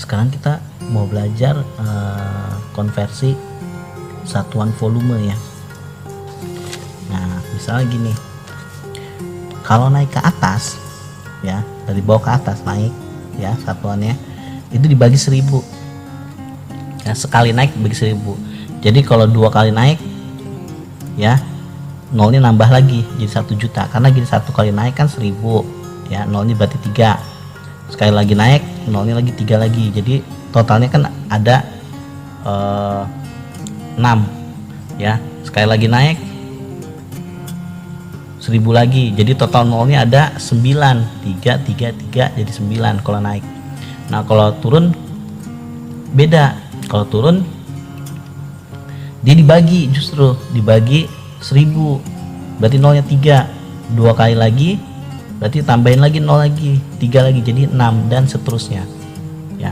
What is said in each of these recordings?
sekarang kita mau belajar konversi satuan volume ya. Nah, misalnya gini, kalau naik ke atas ya, dari bawah ke atas naik ya, satuannya itu dibagi 1000 ya, sekali naik dibagi 1000. Jadi kalau 2 kali naik ya, nolnya nambah lagi jadi 1 juta, karena gini, 1 kali naik kan 1000 ya, nolnya berarti 3, sekali lagi naik nolnya lagi 3 lagi, jadi totalnya kan ada 6 ya, sekali lagi naik 1000 lagi, jadi total nolnya ada 9, 3 jadi 9 kalau naik. Nah kalau turun beda, kalau turun dia dibagi, justru dibagi 1000, berarti nolnya 3, 2 kali lagi berarti tambahin lagi 0 lagi, 3 lagi, jadi 6 dan seterusnya ya.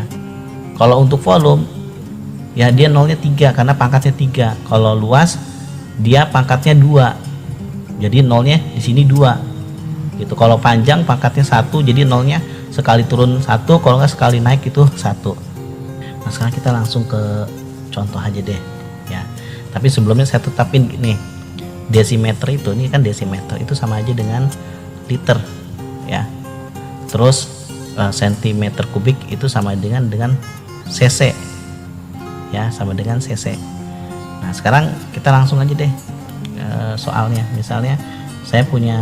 Kalau untuk volume ya, dia nolnya 3 karena pangkatnya 3. Kalau luas dia pangkatnya 2, jadi nolnya di sini 2 gitu. Kalau panjang pangkatnya 1, jadi nolnya sekali turun 1, kalau nggak sekali naik itu 1. Nah sekarang kita langsung ke contoh aja deh ya. Tapi sebelumnya saya tetapin nih, desimeter itu, ini kan desimeter itu sama aja dengan liter ya. Terus sentimeter kubik itu sama dengan cc ya, sama dengan cc. Nah sekarang kita langsung aja deh soalnya. Misalnya saya punya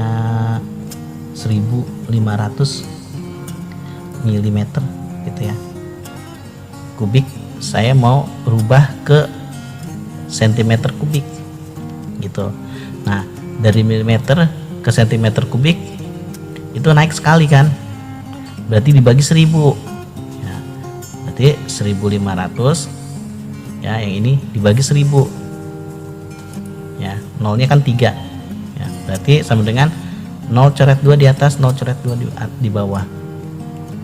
1500 mm gitu ya, kubik, saya mau rubah ke sentimeter kubik gitu. Nah dari milimeter ke sentimeter kubik itu naik sekali kan, berarti dibagi 1000 ya, berarti 1500 ya, yang ini dibagi 1000 ya, nolnya kan 3 ya, berarti sama dengan 0 coret 2 di atas, 0 coret 2 di bawah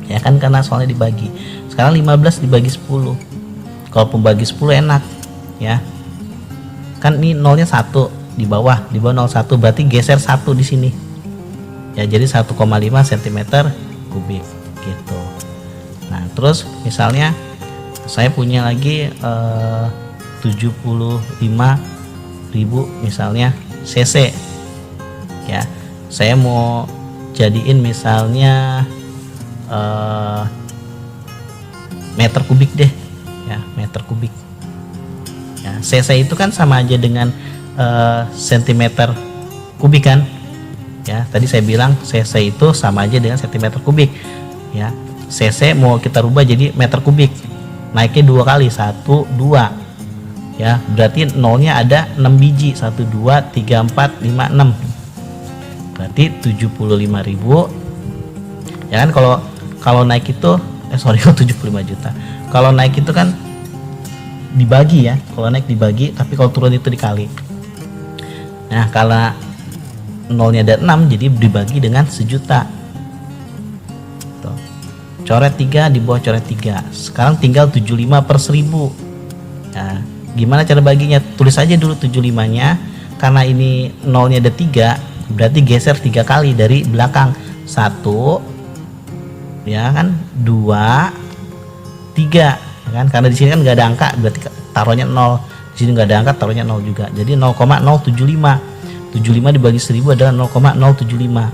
ya kan, karena soalnya dibagi. Sekarang 15 dibagi 10, kalau pembagi 10 enak ya kan, ini nolnya 1 di bawah 01, berarti geser 1 di sini ya, jadi 1,5 cm kubik gitu. Nah terus misalnya saya punya lagi 75.000 misalnya cc ya, saya mau jadiin misalnya meter kubik deh ya, meter kubik ya. Cc itu kan sama aja dengan sentimeter kubik kan ya, tadi saya bilang cc itu sama aja dengan sentimeter kubik ya. Cc mau kita rubah jadi meter kubik, naiknya 2 kali, 1 2 ya, berarti nolnya ada 6 biji, 1 2 3 4 5 6, berarti 75.000 ya kan. Kalau naik itu 75 juta, kalau naik itu kan dibagi ya, kalau naik dibagi, tapi kalau turun itu dikali. Nah kalau nolnya ada 6, jadi dibagi dengan 1 juta. Tuh. Coret 3 di bawah coret 3, sekarang tinggal 75 per 1000. Nah, gimana cara baginya? Tulis aja dulu 75 nya, karena ini nolnya ada 3, berarti geser 3 kali dari belakang, 1 ya kan, 2 3 ya kan, karena di sini kan nggak ada angka, berarti taruhnya 0, di sini nggak ada angka, taruhnya 0 juga, jadi 0,075. 75 dibagi 1000 adalah 0,075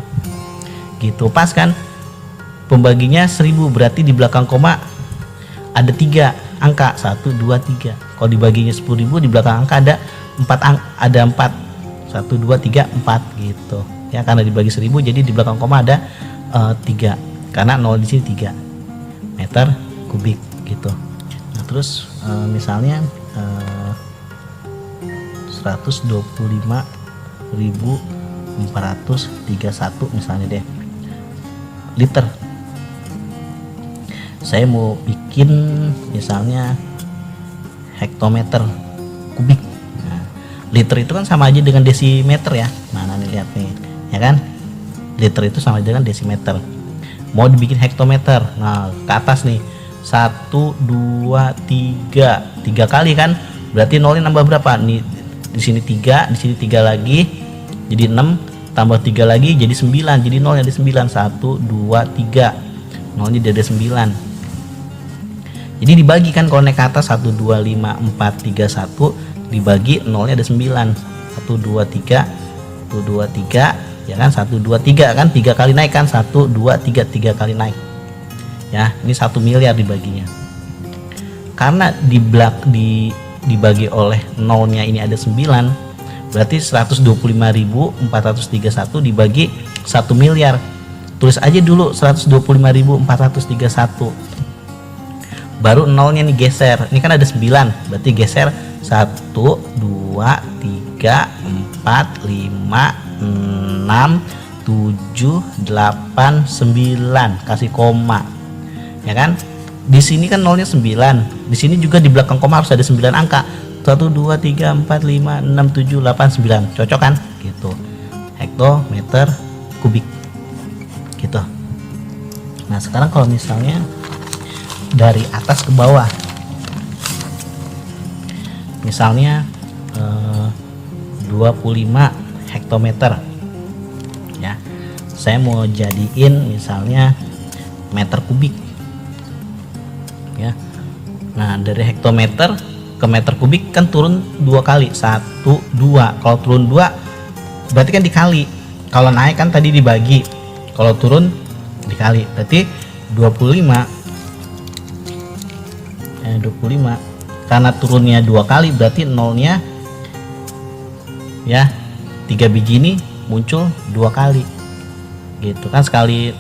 gitu, pas kan. Pembaginya 1000, berarti di belakang koma ada 3 angka, 1 2 3. Kalau dibaginya 10.000, di belakang angka ada 4 ada 4, 1 2 3 4 gitu ya, karena dibagi 1000 jadi di belakang koma ada 3, karena 0 di sini 3 meter kubik gitu. Nah terus misalnya 125.431 misalnya deh liter. Saya mau bikin misalnya hektometer kubik. Nah, liter itu kan sama aja dengan desimeter ya. Mana nih, lihat nih ya kan, liter itu sama dengan desimeter. Mau dibikin hektometer, nah ke atas nih 1 2 3 kali kan, berarti nolnya nambah berapa nih, di sini 3, di sini 3 lagi jadi 6, tambah 3 lagi jadi 9, jadi nolnya ada 9, 1 2 3, nolnya ada 9 Jadi dibagi kan, kalau naik ke atas 1 2 5 4 3 1 dibagi nolnya ada 9. 1 2 3 1 2 3 ya kan, 1 2 3 kan, 3 kali naik kan, 1 2 3 3 kali naik. Ya, ini 1 miliar dibaginya. Karena dibagi oleh nolnya ini ada 9, berarti 125.431 dibagi 1 miliar. Tulis aja dulu 125.431. Baru nolnya nih geser. Ini kan ada 9, berarti geser 1 2 3 4 5 6 7 8 9, kasih koma. Ya kan? Di sini kan nolnya 9. Di sini juga di belakang koma harus ada 9 angka. 1 2 3 4 5 6 7 8 9. Cocok kan? Gitu. Hektometer kubik. Gitu. Nah, sekarang kalau misalnya dari atas ke bawah, misalnya 25 hektometer ya, saya mau jadiin misalnya meter kubik ya. Nah, dari hektometer ke meter kubik kan turun 2 kali, 1 2. Kalau turun 2 berarti kan dikali, kalau naik kan tadi dibagi, kalau turun dikali, berarti 25 karena turunnya 2 kali, berarti nolnya ya 3 biji ini muncul 2 kali gitu kan. Sekali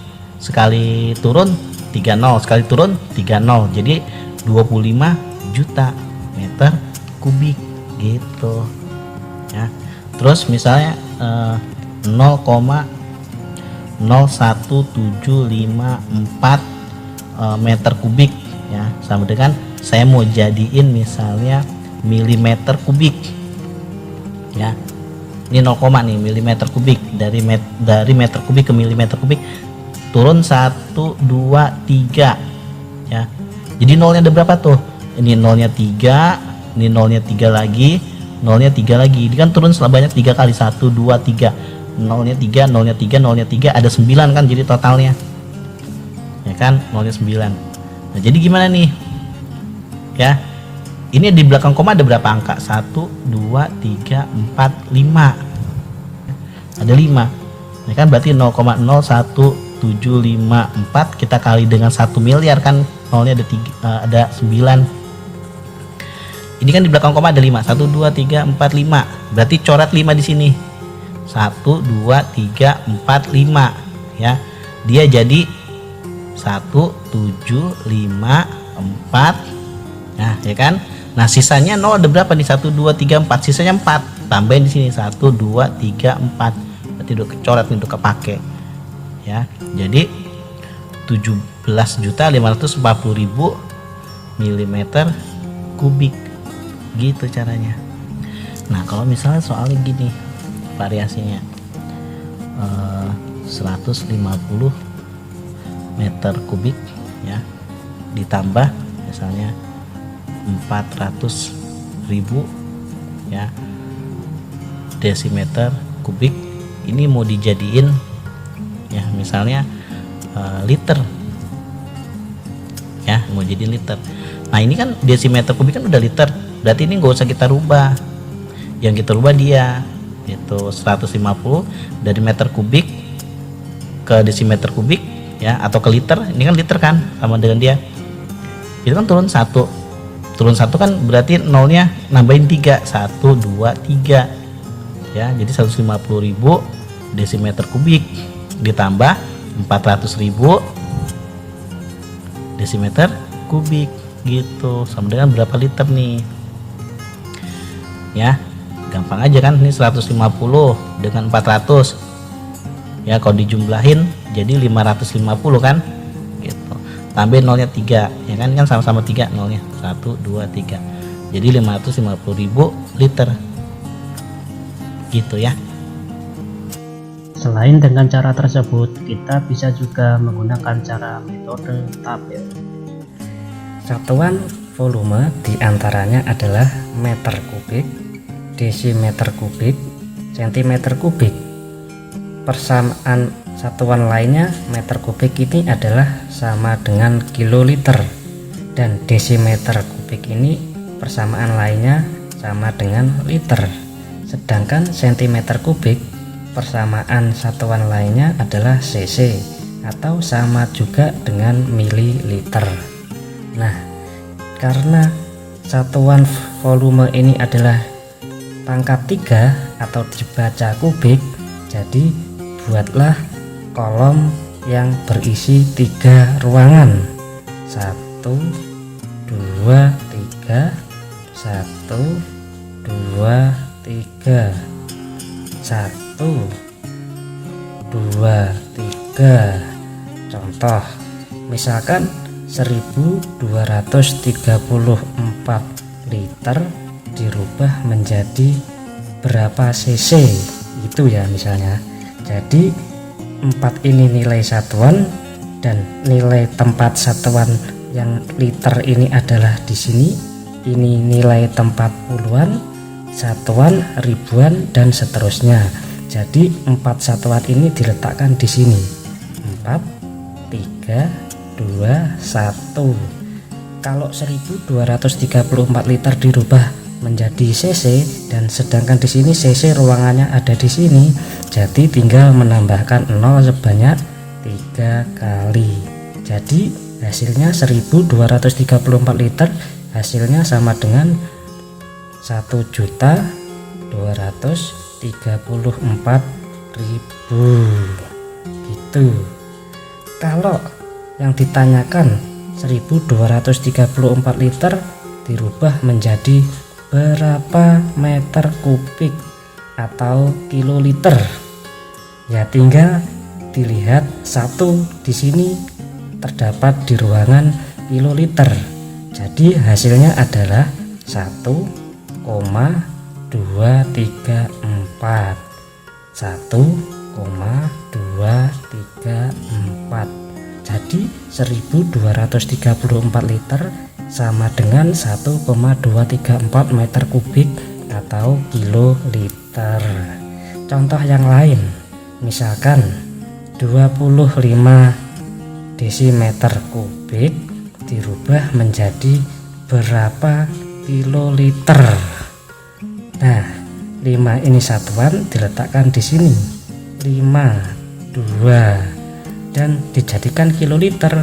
turun 3 nol, sekali turun 3 nol, jadi 25 juta meter kubik gitu ya. Terus misalnya 0,01754 meter kubik ya, sama dengan saya mau jadiin misalnya milimeter kubik ya. Ini 0, nih milimeter kubik, dari meter kubik ke milimeter kubik turun 1 2 3 ya. Jadi nolnya ada berapa tuh? Ini nolnya 3, ini nolnya 3 lagi, nolnya 3 lagi. Ini kan turun sebanyak 3 kali, 1 2 3. Nolnya 3, nolnya 3, nolnya 3, ada 9 kan jadi totalnya. Ya kan? Nolnya 9. Nah, jadi gimana nih? Ya. Ini di belakang koma ada berapa angka? 1 2 3 4 5. Ada 5. Ya kan, berarti 0,01754 kita kali dengan 1 miliar kan, nolnya ada 9. Ini kan di belakang koma ada 5. 1 2 3 4 5. Berarti coret 5 di sini. 1 2 3 4 5 ya. Dia jadi 1 7 5 4. Nah, ya kan? Nah, sisanya nol ada berapa nih? 1 2 3 4. Sisanya 4. Tambahin di sini 1 2 3 4. Berarti udah kecoret nih, udah kepake. Ya. Jadi 17.540.000 milimeter kubik. Gitu caranya. Nah, kalau misalnya soalnya gini variasinya 150 meter kubik ya, ditambah misalnya 400.000 ya desimeter kubik. Ini mau dijadiin ya misalnya liter ya, mau jadi liter. Nah, ini kan desimeter kubik kan udah liter, berarti ini nggak usah kita rubah. Yang kita rubah dia itu 150 dari meter kubik ke desimeter kubik ya, atau ke liter. Ini kan liter kan, sama dengan dia itu kan turun 1 kan, berarti nolnya nambahin 3, 1 2 3 ya. Jadi 150.000 desimeter kubik ditambah 400.000 desimeter kubik gitu, sama dengan berapa liter nih ya. Gampang aja kan, ini 150 dengan 400 ya, kalau dijumlahin jadi 550 kan gitu. Tambahin nolnya 3 ya kan, sama-sama 3 nolnya, 1 2 3, jadi 550.000 liter gitu ya. Selain dengan cara tersebut, kita bisa juga menggunakan cara metode tabel. Satuan volume diantaranya adalah meter kubik, desimeter kubik, sentimeter kubik. Persamaan satuan lainnya meter kubik ini adalah sama dengan kiloliter. dan desimeter kubik ini persamaan lainnya sama dengan liter. Sedangkan sentimeter kubik persamaan satuan lainnya adalah cc atau sama juga dengan mililiter. Nah, karena satuan volume ini adalah pangkat 3 atau dibaca kubik, jadi buatlah kolom yang berisi 3 ruangan. 1 2 3 1 2 3 1 2 3. Contoh, misalkan 1234 liter dirubah menjadi berapa cc, itu ya misalnya. Jadi 4 ini nilai satuan dan nilai tempat satuan yang liter ini adalah di sini. Ini nilai tempat puluhan, satuan, ribuan, dan seterusnya. Jadi 4 satuan ini diletakkan di sini. 4 3 2 1. Kalau 1234 liter dirubah menjadi cc dan sedangkan di sini cc ruangannya ada di sini, jadi tinggal menambahkan 0 sebanyak 3 kali. Jadi hasilnya 1234 liter hasilnya sama dengan 1.234.000 gitu. Kalau yang ditanyakan 1234 liter dirubah menjadi berapa meter kubik atau kiloliter, ya tinggal dilihat satu di sini terdapat di ruangan kiloliter. Jadi hasilnya adalah 1,234 1,234. Jadi 1234 liter sama dengan 1,234 meter kubik atau kiloliter. Contoh yang lain, misalkan 25 desimeter kubik dirubah menjadi berapa kiloliter. Nah, 5 ini satuan diletakkan di sini. 5 2 dan dijadikan kiloliter.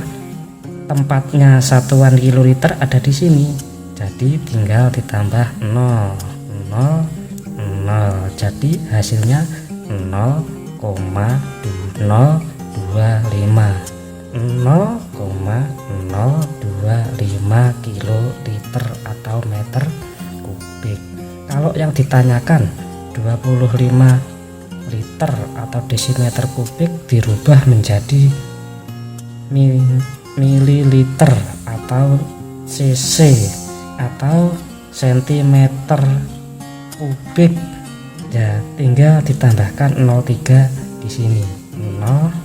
Tempatnya satuan kiloliter ada di sini. Jadi tinggal ditambah 0 0 0. Jadi hasilnya 0,025 kiloliter atau meter kubik. Kalau yang ditanyakan 25 liter atau desimeter kubik dirubah menjadi mililiter atau cc atau sentimeter kubik, ya tinggal ditambahkan 03 di sini. 0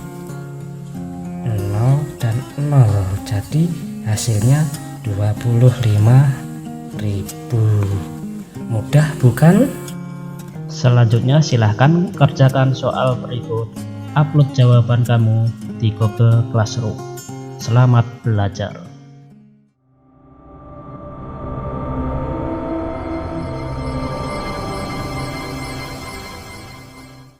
0 dan 0. Jadi hasilnya 25.000. Mudah bukan? Selanjutnya silahkan kerjakan soal berikut. Upload jawaban kamu di Google Classroom. Selamat belajar.